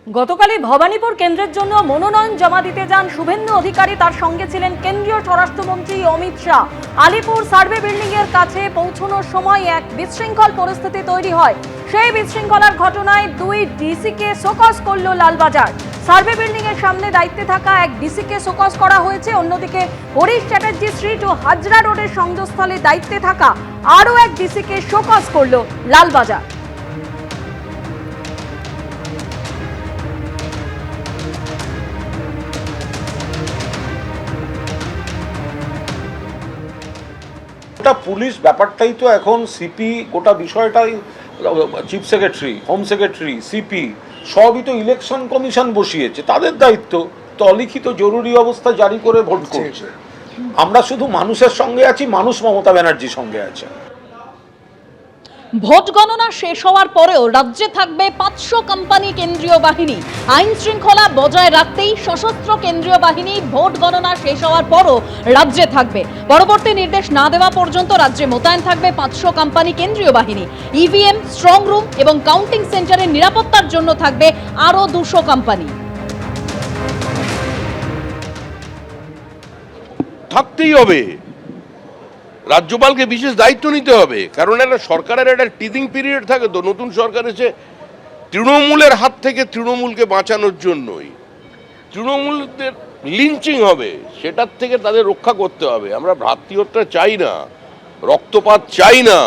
গতকালই ভবানীপুর কেন্দ্রের জন্য মনোনয়ন জমা দিতে যান শুভেন্দু অধিকারী, তার সঙ্গে ছিলেন কেন্দ্রীয় স্বরাষ্ট্রমন্ত্রী অমিত শাহ। আলিপুর সার্ভে বিল্ডিং এর কাছে পৌঁছানোর সময় এক বিশৃঙ্খল পরিস্থিতি তৈরি হয়। সেই বিশৃঙ্খলার ঘটনায় দুই ডিসিকে শোকজ করল লালবাজার। সার্ভে বিল্ডিং এর সামনে দায়িত্বে থাকা এক ডিসিকে শোকজ করা হয়েছে। অন্যদিকে হরিশ চ্যাটার্জি স্ট্রিট ও হাজরা রোডের সংযোগস্থলে দায়িত্বে থাকা আরও এক ডিসিকে শোকজ করল লালবাজার। পুলিশ ব্যাপারটাই তো এখন সিপি, গোটা বিষয়টাই chief secretary, home secretary, CP সবই তো ইলেকশন কমিশন বসিয়েছে, তাদের দায়িত্ব তো অলিখিত জরুরি অবস্থা জারি করে ভোট করছে। আমরা শুধু মানুষের সঙ্গে আছি, মানুষ মমতা ব্যানার্জির সঙ্গে আছে। ভোট গণনা শেষ হওয়ার পরেও রাজ্যে থাকবে 500 কোম্পানি কেন্দ্রীয় বাহিনী। আইন শৃঙ্খলা বজায় রাখতেই সশস্ত্র কেন্দ্রীয় বাহিনী ভোট গণনা শেষ হওয়ার পরও রাজ্যে থাকবে। পরবর্তী নির্দেশ না দেওয়া পর্যন্ত রাজ্যে মোতায়েন থাকবে 500 কোম্পানি কেন্দ্রীয় বাহিনী। ইভিএম, স্ট্রং রুম এবং কাউন্টিং সেন্টারের নিরাপত্তার জন্য থাকবে আরও 200 কোম্পানি। থাকতেই হবে, রাজ্যপালকে বিশেষ দায়িত্ব নিতে হবে, কারণ একটা সরকারের একটা টিদিং পিরিয়ড থাকে। তো নতুন সরকার এসে তৃণমূলের হাত থেকে তৃণমূলকে বাঁচানোর জন্যই তৃণমূলদের লিঞ্চিং হবে, সেটার থেকে তাদের রক্ষা করতে হবে। আমরা ভ্রাতৃহত্যা চাই না, রক্তপাত চাই না,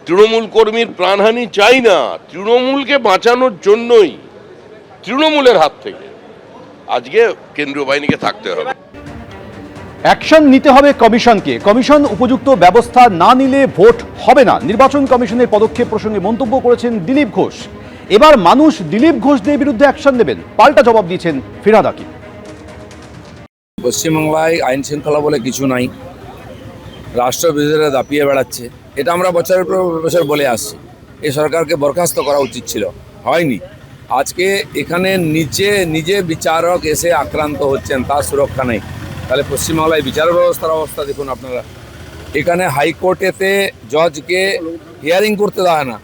তৃণমূল কর্মীর প্রাণহানি চাই না। তৃণমূলকে বাঁচানোর জন্যই তৃণমূলের হাত থেকে আজকে কেন্দ্রীয় বাহিনীকে থাকতে হবে। অ্যাকশন নিতে হবে কমিশনকে। কমিশন উপযুক্ত ব্যবস্থা না নিলে ভোট হবে না। নির্বাচন কমিশনের পদক্ষেপ প্রসঙ্গে মন্তব্য করেছেন দিলীপ ঘোষ। এবার মানুষ দিলীপ ঘোষদের বিরুদ্ধে অ্যাকশন নেবেন, পাল্টা জবাব দিয়েছেন ফিরহাদ হাকিম। পশ্চিমবাংলায় আইন শৃঙ্খলা বলে কিছু নাই, রাষ্ট্রবিরোধীরা দাপিয়ে বেড়াচ্ছে। এটা আমরা বছরের পর বছর বলে আসছি। এই সরকারকে বরখাস্ত করা উচিত ছিল, হয়নি। আজকে এখানে নিজে বিচারক এসে আক্রান্ত হচ্ছেন, তার সুরক্ষা নেই। তাহলে পশ্চিমবাংলায় বিচার ব্যবস্থার অবস্থা দেখুন আপনারা। এখানে হাইকোর্টেতে জজকে হিয়ারিং করতে দেয় না,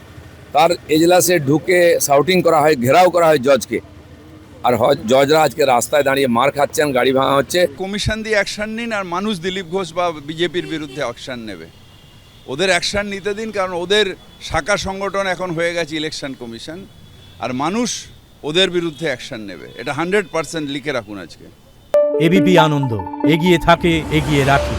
তার এজলাসে ঢুকে শাউটিং করা হয়, ঘেরাও করা হয় জজকে। আর জজরা আজকে রাস্তায় দাঁড়িয়ে মার খাচ্ছেন, গাড়ি ভাঙা হচ্ছে। কমিশন দিয়ে অ্যাকশন নিন, আর মানুষ দিলীপ ঘোষ বা বিজেপির বিরুদ্ধে অ্যাকশন নেবে। ওদের অ্যাকশন নিতে দিন, কারণ ওদের শাখা সংগঠন এখন হয়ে গেছে ইলেকশন কমিশন, আর মানুষ ওদের বিরুদ্ধে অ্যাকশন নেবে। এটা 100% লিখে রাখুন আজকে। এবিপি আনন্দ, এগিয়ে থাকে, এগিয়ে রাখে।